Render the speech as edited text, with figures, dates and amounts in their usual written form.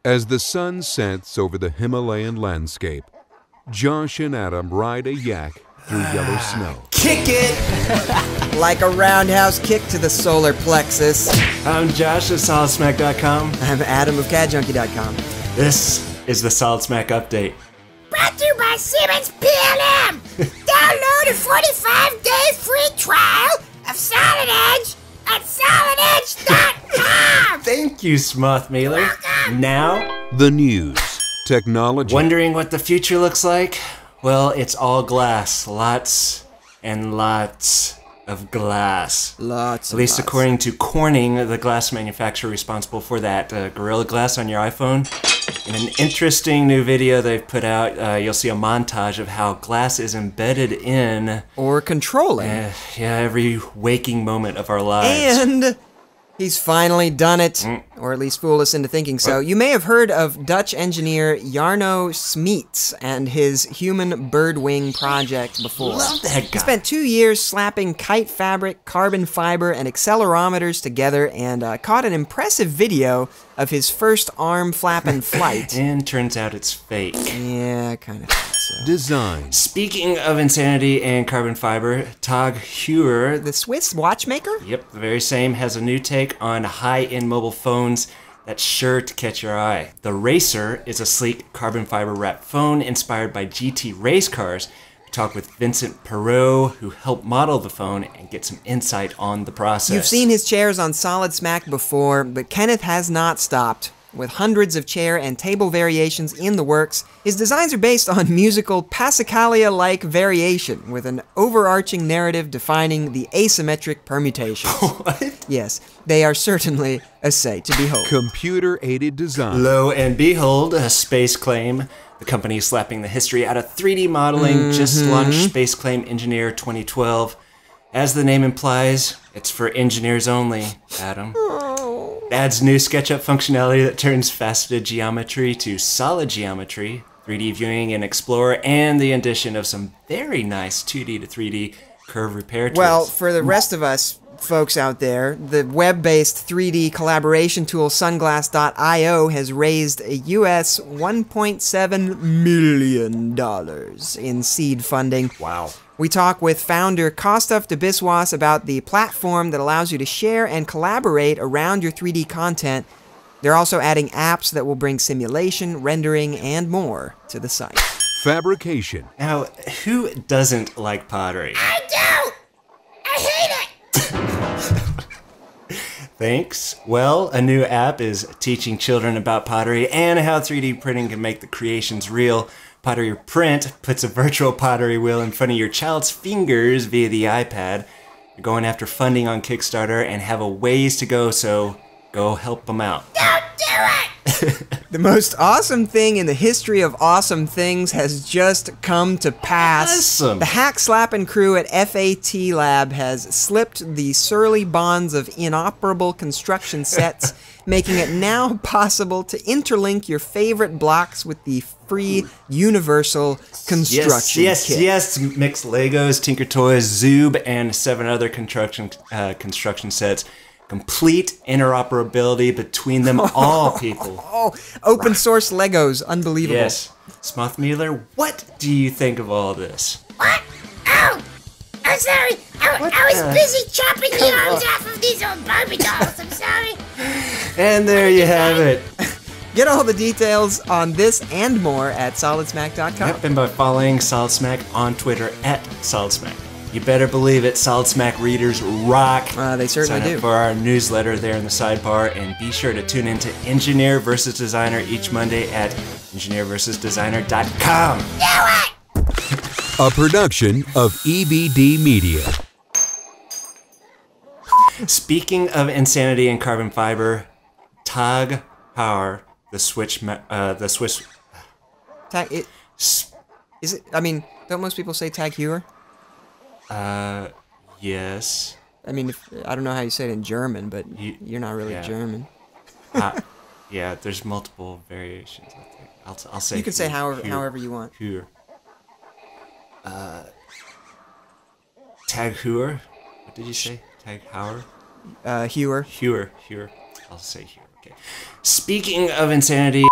As the sun sets over the Himalayan landscape, Josh and Adam ride a yak through yellow snow. Kick it! Like a roundhouse kick to the solar plexus. I'm Josh of SolidSmack.com. I'm Adam of CADjunkie.com. This is the SolidSmack Update. Brought to you by Siemens PLM. Download a 45-day free trial of Solid Edge at solidedge.com. Thank you, Smythe. Now, The news, technology, wondering what the future looks like? Well, it's all glass. Lots and lots of glass. Lots At least according to Corning, the glass manufacturer responsible for that Gorilla Glass on your iPhone. In an interesting new video they've put out, you'll see a montage of how glass is embedded in... Or controlling. every waking moment of our lives. And he's finally done it, or at least fooled us into thinking so. You may have heard of Dutch engineer Jarno Smythe and his human Birdwing project before. Love that guy. He spent 2 years slapping kite fabric, carbon fiber, and accelerometers together and caught an impressive video of his first arm flapping flight. And turns out it's fake. Yeah, kind of thought so. design, Speaking of insanity and carbon fiber, Tag Heuer, The Swiss watchmaker? yep, the very same, has a new take on high-end mobile phones that's sure to catch your eye. The Racer is a sleek carbon fiber wrapped phone inspired by GT race cars. We talked with Vincent Perot, who helped model the phone, and get some insight on the process. You've seen his chairs on SolidSmack before, but Kenneth has not stopped. With hundreds of chair and table variations in the works, his designs are based on musical Passacaglia-like variation, with an overarching narrative defining the asymmetric permutations. What? Yes, they are certainly a sight to behold. computer-aided design, Lo and behold, SpaceClaim, the company slapping the history out of 3D modeling, just launched SpaceClaim Engineer 2012. As the name implies, it's for engineers only, Adam. Adds new SketchUp functionality that turns faceted geometry to solid geometry, 3D viewing in Explorer, and the addition of some very nice 2D to 3D curve repair tools. Well, for the rest of us folks out there, the web-based 3D collaboration tool Sunglass.io has raised a US $1.7 million in seed funding. Wow. We talk with founder Kostov Debiswas about the platform that allows you to share and collaborate around your 3D content. They're also adding apps that will bring simulation, rendering, and more to the site. fabrication, Now, who doesn't like pottery? I do! I hate it! Thanks. Well, a new app is teaching children about pottery and how 3D printing can make the creations real. PotteryPrint puts a virtual pottery wheel in front of your child's fingers via the iPad. You're going after funding on Kickstarter and have a ways to go, so go help them out. Don't do it! The most awesome thing in the history of awesome things has just come to pass. Awesome. The hack slapping crew at FAT Lab has slipped the surly bonds of inoperable construction sets, making it now possible to interlink your favorite blocks with the free universal construction Yes, kit. yes. Mix Legos, Tinker Toys, Zoob, and 7 other construction sets. Complete interoperability between them all, people. Oh, open source Legos, unbelievable. Yes. Smythe Mueller, what do you think of all this? What? Oh! I'm sorry. I was busy chopping the arms off of these old Barbie dolls. I'm sorry. And there you have it. Get all the details on this and more at SolidSmack.com. Yep, and by following SolidSmack on Twitter at SolidSmack. You better believe it, SolidSmack readers rock. They certainly Sign do. up for our newsletter there in the sidebar, and be sure to tune into Engineer vs. Designer each Monday at engineervsdesigner.com. Do it! a production of EBD Media. Speaking of insanity and carbon fiber, Tag Heuer, the Swiss... Tag, is it? I mean, don't most people say Tag Heuer? Yes. I mean, I don't know how you say it in German, but you're not really yeah. German. Yeah, there's multiple variations, I think. I'll say You can say Heuer. however you want. Heuer. Tag Heuer? What did you say? Tag Heuer? Heuer. Heuer. I'll say Heuer. Okay. Speaking of insanity